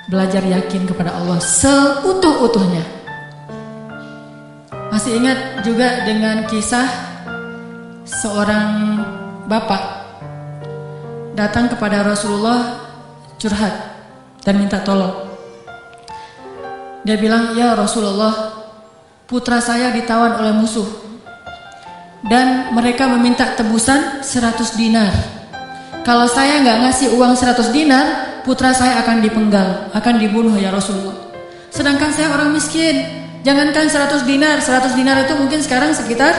Belajar yakin kepada Allah seutuh-utuhnya. Masih ingat juga dengan kisah seorang bapak datang kepada Rasulullah curhat dan minta tolong. Dia bilang, "Ya Rasulullah, putra saya ditawan oleh musuh dan mereka meminta tebusan 100 dinar. Kalau saya nggak ngasih uang 100 dinar, putra saya akan dipenggal, akan dibunuh ya Rasulullah. Sedangkan saya orang miskin. Jangankan 100 dinar, 100 dinar itu mungkin sekarang sekitar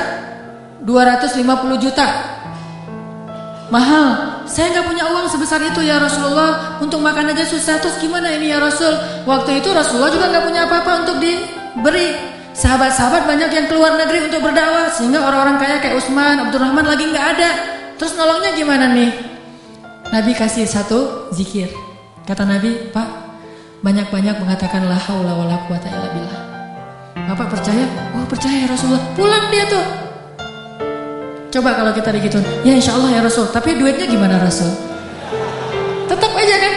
250 juta. Mahal. Saya nggak punya uang sebesar itu ya Rasulullah. Untuk makan aja susah. Terus gimana ini ya Rasul?" Waktu itu Rasulullah juga nggak punya apa-apa untuk diberi. Sahabat-sahabat banyak yang keluar negeri untuk berdakwah, sehingga orang-orang kaya kayak Utsman, Abdurrahman lagi nggak ada. Terus nolongnya gimana nih? Nabi kasih satu zikir. Kata Nabi, "Pak, banyak-banyak mengatakan la haula wala quwata illa billah." Bapak percaya? Oh percaya ya Rasulullah. Pulang dia tuh. Coba kalau kita digituin, ya insya Allah ya Rasul. Tapi duitnya gimana Rasul? Tetap aja kan?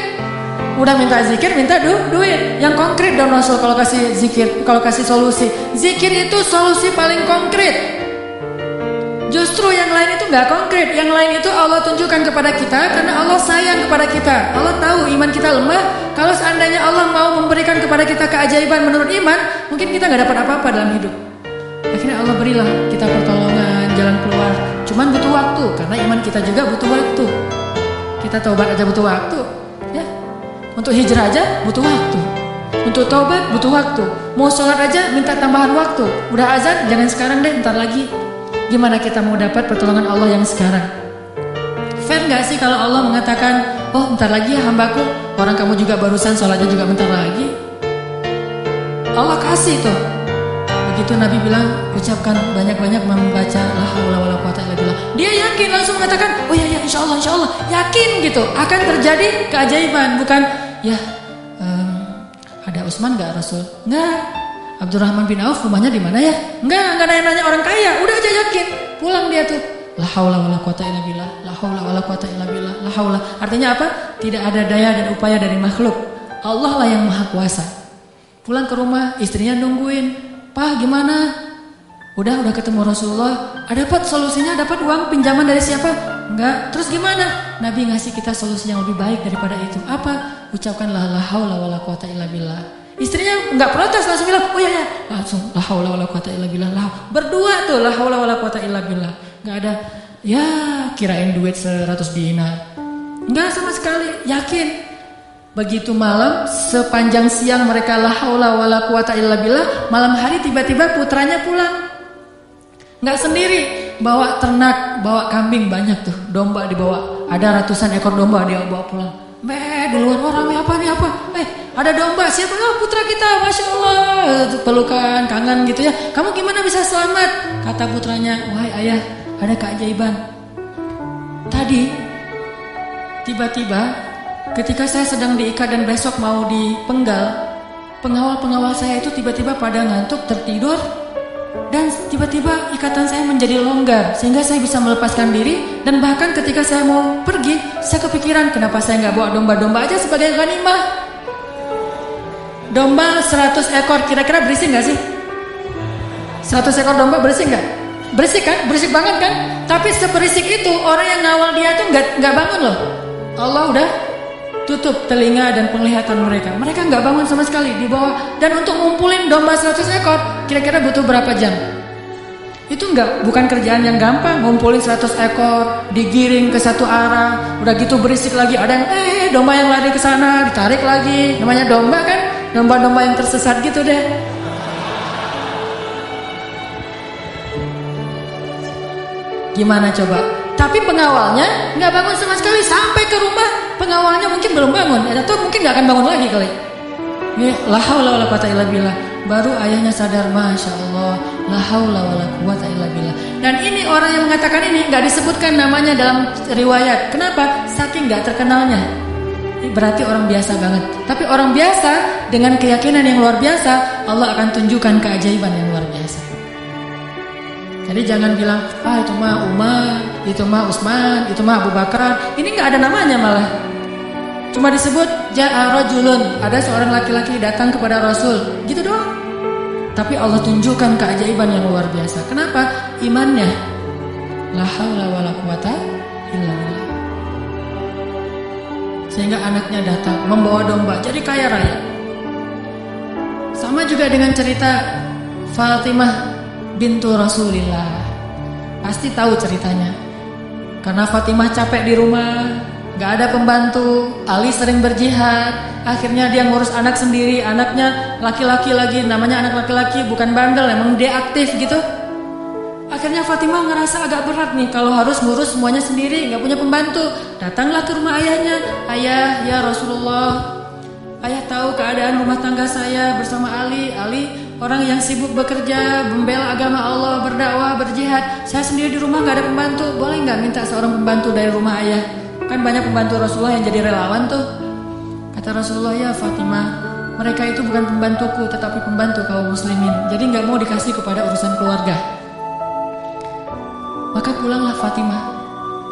Udah minta zikir, minta duit. Yang konkret dong Rasul kalau kasih zikir, kalau kasih solusi. Zikir itu solusi paling konkret. Justru yang lain itu gak konkret. Yang lain itu Allah tunjukkan kepada kita karena Allah sayang kepada kita. Allah tahu iman kita lemah. Kalau seandainya Allah mau memberikan kepada kita keajaiban menurut iman, mungkin kita gak dapat apa-apa dalam hidup. Akhirnya Allah berilah kita pertolongan, jalan keluar. Cuman butuh waktu, karena iman kita juga butuh waktu. Kita taubat aja butuh waktu, ya. Untuk hijrah aja butuh waktu. Untuk taubat butuh waktu. Mau sholat aja minta tambahan waktu. Udah azan, jangan sekarang deh, ntar lagi. Gimana kita mau dapat pertolongan Allah yang sekarang? Fair gak sih kalau Allah mengatakan, "Oh bentar lagi ya hambaku, orang kamu juga barusan sholatnya juga bentar lagi." Allah kasih tuh. Begitu Nabi bilang, ucapkan banyak-banyak membaca la haula wala quwata illa billah. Dia yakin langsung mengatakan, "Oh ya insya Allah, yakin gitu akan terjadi keajaiban." Bukan, "Ya ada Utsman gak Rasul?" Enggak. "Abdurrahman bin Auf rumahnya di mana ya?" Enggak nanya-nanya orang kaya, udah aja yakin. Pulang dia tuh. La haula wala quwata illa billah, la haula wala quwata illa billah, la haula. Artinya apa? Tidak ada daya dan upaya dari makhluk. Allah lah yang maha kuasa. Pulang ke rumah, istrinya nungguin. "Pak, gimana?" Udah ketemu Rasulullah. Dapat solusinya, dapat uang pinjaman dari siapa? Enggak. Terus gimana? Nabi ngasih kita solusi yang lebih baik daripada itu. Apa? Ucapkanlah la haula wala quwata illa billah. Istrinya nggak protes, langsung bilang, "Oh ya, langsung la haula wala quwata illa billah." Berdua tuh la haula wala quwata illa billah. Nggak ada, ya kirain duit 100 dinar. Nggak sama sekali, yakin. Begitu malam, sepanjang siang mereka la haula wala quwata illa billah. Malam hari tiba-tiba putranya pulang. Nggak sendiri, bawa ternak, bawa kambing banyak tuh, domba dibawa. Ada ratusan ekor domba dia bawa pulang. Di luar orang apa nih apa? Ada domba, siapa? Oh putra kita, Masya Allah. Pelukan, kangen gitu ya. "Kamu gimana bisa selamat?" Kata putranya, "Wahai ayah, ada keajaiban. Tadi tiba-tiba ketika saya sedang diikat dan besok mau dipenggal, pengawal-pengawal saya itu tiba-tiba pada ngantuk, tertidur. Dan tiba-tiba ikatan saya menjadi longgar sehingga saya bisa melepaskan diri. Dan bahkan ketika saya mau pergi, saya kepikiran kenapa saya nggak bawa domba-domba aja sebagai ghanimah. Domba 100 ekor, kira-kira berisik nggak sih? 100 ekor domba berisik nggak? Berisik kan? Berisik banget kan? Tapi seberisik itu orang yang ngawal dia tuh nggak bangun loh. Allah udah tutup telinga dan penglihatan mereka. Mereka nggak bangun sama sekali di bawah. Dan untuk ngumpulin domba 100 ekor, kira-kira butuh berapa jam? Itu bukan kerjaan yang gampang. Ngumpulin 100 ekor, digiring ke satu arah, udah gitu berisik lagi. Ada yang domba yang lari ke sana, ditarik lagi. Namanya domba kan? Domba-domba yang tersesat gitu deh. Gimana coba? Tapi pengawalnya nggak bangun sama sekali. Sampai ke rumah pengawalnya mungkin belum bangun, atau mungkin nggak akan bangun lagi kali. Ini la haula wala quwata illa billah. Baru ayahnya sadar, Masya Allah, la haula wala quwata illa billah. Dan ini orang yang mengatakan ini nggak disebutkan namanya dalam riwayat. Kenapa? Saking nggak terkenalnya. Berarti orang biasa banget. Tapi orang biasa dengan keyakinan yang luar biasa, Allah akan tunjukkan keajaiban yang luar biasa. Jadi jangan bilang, itu mah umat, itu mah Utsman, itu mah Abu Bakar. Ini nggak ada namanya malah. Cuma disebut ja'a rajulun, ada seorang laki-laki datang kepada Rasul, gitu doang. Tapi Allah tunjukkan keajaiban yang luar biasa. Kenapa? Imannya. La haula wala quwata illa billah. Sehingga anaknya datang membawa domba, jadi kaya raya. Sama juga dengan cerita Fatimah bintu Rasulillah. Pasti tahu ceritanya. Karena Fatimah capek di rumah, gak ada pembantu, Ali sering berjihad, akhirnya dia ngurus anak sendiri, anaknya laki-laki lagi, namanya anak laki-laki, bukan bandel, emang dia aktif gitu. Akhirnya Fatimah ngerasa agak berat nih kalau harus ngurus semuanya sendiri, gak punya pembantu. Datanglah ke rumah ayahnya, ayah ya Rasulullah, ayah tahu keadaan rumah tangga saya bersama Ali orang yang sibuk bekerja, membela agama Allah, berdakwah, berjihad. Saya sendiri di rumah gak ada pembantu, boleh gak minta seorang pembantu dari rumah ayah? Kan banyak pembantu Rasulullah yang jadi relawan tuh. Kata Rasulullah, ya Fatimah, mereka itu bukan pembantuku tetapi pembantu kaum muslimin, jadi gak mau dikasih kepada urusan keluarga. Maka pulanglah Fatimah.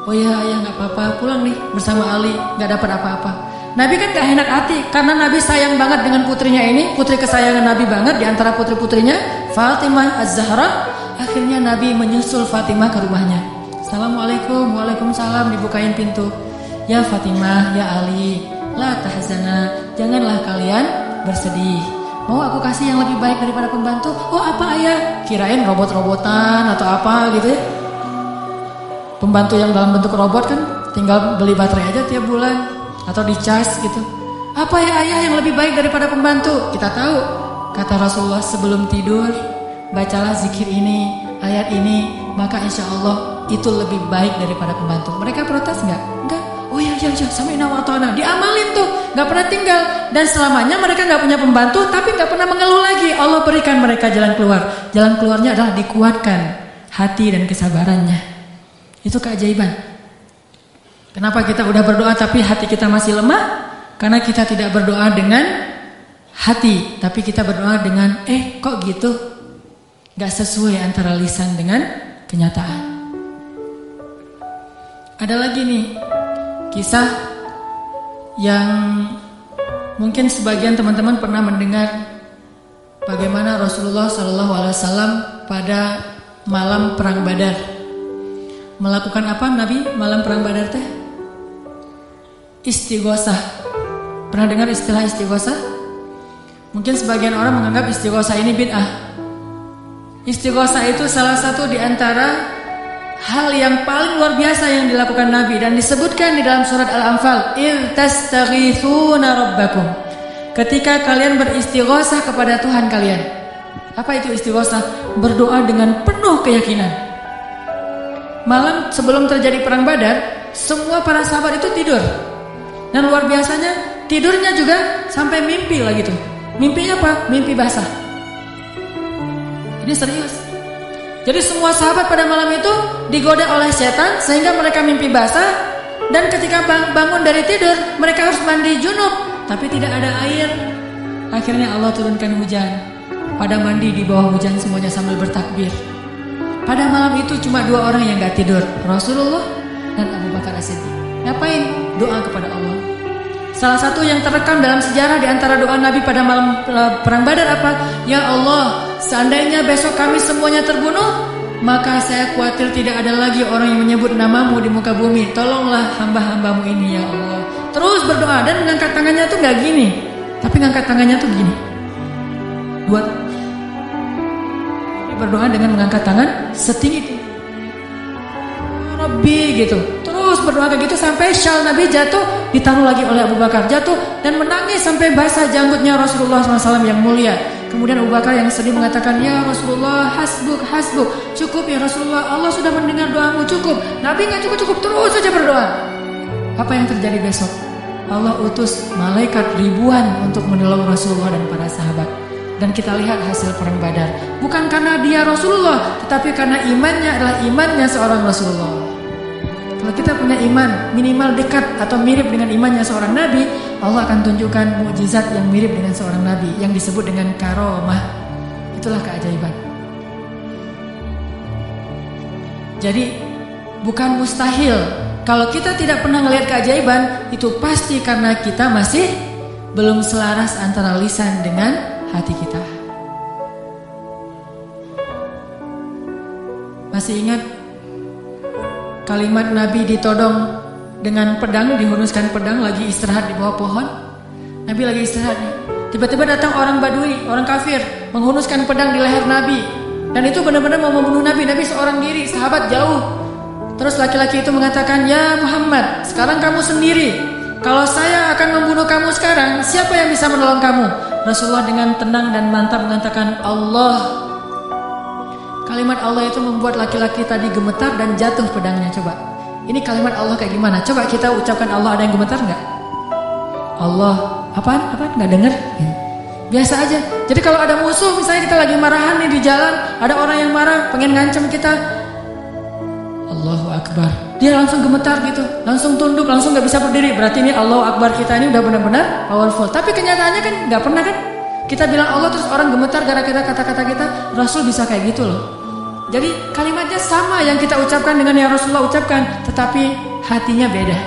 Oh ya ayah gak apa-apa, pulang nih bersama Ali, gak dapat apa-apa. Nabi kan gak enak hati karena Nabi sayang banget dengan putrinya ini, putri kesayangan Nabi banget di antara putri-putrinya, Fatimah Az-Zahra. Akhirnya Nabi menyusul Fatimah ke rumahnya. Assalamualaikum, waalaikumsalam, dibukain pintu. Ya Fatimah, ya Ali, la tahzana, janganlah kalian bersedih. Mau aku kasih yang lebih baik daripada pembantu? Oh apa ayah? Kirain robot-robotan atau apa gitu ya. Pembantu yang dalam bentuk robot kan tinggal beli baterai aja tiap bulan atau dicas gitu. Apa ya ayah yang lebih baik daripada pembantu? Kita tahu, kata Rasulullah sebelum tidur, bacalah zikir ini, ayat ini, maka insya Allah itu lebih baik daripada pembantu. Mereka protes nggak? Enggak. Oh ya sami'na wa ata'na. Diamalin tuh, nggak pernah tinggal. Dan selamanya mereka nggak punya pembantu, tapi nggak pernah mengeluh lagi. Allah berikan mereka jalan keluar. Jalan keluarnya adalah dikuatkan hati dan kesabarannya. Itu keajaiban. Kenapa kita udah berdoa tapi hati kita masih lemah? Karena kita tidak berdoa dengan hati, tapi kita berdoa dengan kok gitu? Gak sesuai antara lisan dengan kenyataan. Ada lagi nih kisah yang mungkin sebagian teman-teman pernah mendengar, bagaimana Rasulullah SAW pada malam perang Badar melakukan apa Nabi malam perang Badar teh? Istighosah. Pernah dengar istilah istighosah? Mungkin sebagian orang menganggap istighosah ini bid'ah. Istighosah itu salah satu di antara hal yang paling luar biasa yang dilakukan Nabi dan disebutkan di dalam surat Al-Anfal, "Idz tastaghitsuna rabbakum." Ketika kalian beristighosah kepada Tuhan kalian. Apa itu istighosah? Berdoa dengan penuh keyakinan. Malam sebelum terjadi perang Badar, semua para sahabat itu tidur. Dan luar biasanya tidurnya juga sampai mimpi lagi tuh. Mimpinya apa? Mimpi basah. Ini serius. Jadi semua sahabat pada malam itu digoda oleh setan sehingga mereka mimpi basah. Dan ketika bangun dari tidur, mereka harus mandi junub, tapi tidak ada air. Akhirnya Allah turunkan hujan. Pada mandi di bawah hujan semuanya sambil bertakbir. Pada malam itu cuma 2 orang yang gak tidur, Rasulullah dan Abu Bakar As-Siddiq. Ngapain? Doa kepada Allah. Salah satu yang terekam dalam sejarah di antara doa Nabi pada malam perang Badar apa? Ya Allah, seandainya besok kami semuanya terbunuh, maka saya khawatir tidak ada lagi orang yang menyebut namamu di muka bumi. Tolonglah hamba-hambamu ini ya Allah. Terus berdoa dan mengangkat tangannya tuh gak gini, tapi ngangkat tangannya tuh gini. Berdoa dengan mengangkat tangan setinggi itu. Rabbi gitu. Terus berdoa kayak gitu sampai syal Nabi jatuh, ditaruh lagi oleh Abu Bakar, jatuh dan menangis sampai basah janggutnya Rasulullah SAW yang mulia. Kemudian Abu Bakar yang sedih mengatakan, ya Rasulullah, hasbuk, cukup ya Rasulullah, Allah sudah mendengar doamu, cukup. Nabi nggak cukup, terus saja berdoa. Apa yang terjadi besok? Allah utus malaikat ribuan untuk menolong Rasulullah dan para sahabat. Dan kita lihat hasil perang Badar. Bukan karena dia Rasulullah, tetapi karena imannya adalah imannya seorang Rasulullah. Kalau kita punya iman minimal dekat atau mirip dengan imannya seorang Nabi, Allah akan tunjukkan mukjizat yang mirip dengan seorang Nabi yang disebut dengan karomah. Itulah keajaiban. Jadi bukan mustahil. Kalau kita tidak pernah melihat keajaiban, itu pasti karena kita masih belum selaras antara lisan dengan hati kita. Masih ingat kalimat Nabi ditodong dengan pedang, dihunuskan pedang, lagi istirahat di bawah pohon. Nabi lagi istirahat nih. Tiba-tiba datang orang Badui, orang kafir, menghunuskan pedang di leher Nabi. Dan itu benar-benar mau membunuh Nabi. Nabi seorang diri, sahabat jauh. Terus laki-laki itu mengatakan, "Ya Muhammad, sekarang kamu sendiri. Kalau saya akan membunuh kamu sekarang, siapa yang bisa menolong kamu?" Rasulullah dengan tenang dan mantap mengatakan, "Allah." Kalimat Allah itu membuat laki-laki tadi gemetar dan jatuh pedangnya. Coba, ini kalimat Allah kayak gimana? Coba kita ucapkan Allah, ada yang gemetar nggak? Allah. Apaan? Nggak dengar? Biasa aja. Jadi kalau ada musuh, misalnya kita lagi marahan nih di jalan, ada orang yang marah, pengen ngancam kita, Allahu Akbar, dia langsung gemetar gitu, langsung tunduk, langsung nggak bisa berdiri. Berarti ini Allahu Akbar kita ini udah benar-benar powerful. Tapi kenyataannya kan nggak pernah kan? Kita bilang Allah terus orang gemetar gara-gara kata-kata kita. Rasul bisa kayak gitu loh. Jadi kalimatnya sama yang kita ucapkan dengan yang Rasulullah ucapkan, tetapi hatinya beda.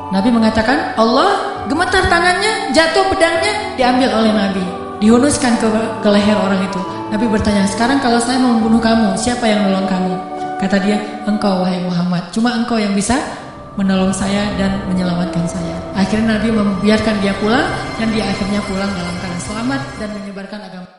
Nabi mengatakan, Allah, gemetar tangannya, jatuh pedangnya, diambil oleh Nabi, dihunuskan ke leher orang itu. Nabi bertanya, "Sekarang kalau saya mau membunuh kamu, siapa yang menolong kamu?" Kata dia, "Engkau wahai Muhammad, cuma engkau yang bisa menolong saya dan menyelamatkan saya." Akhirnya Nabi membiarkan dia pulang, dan dia akhirnya pulang dalam keadaan selamat dan menyebarkan agama.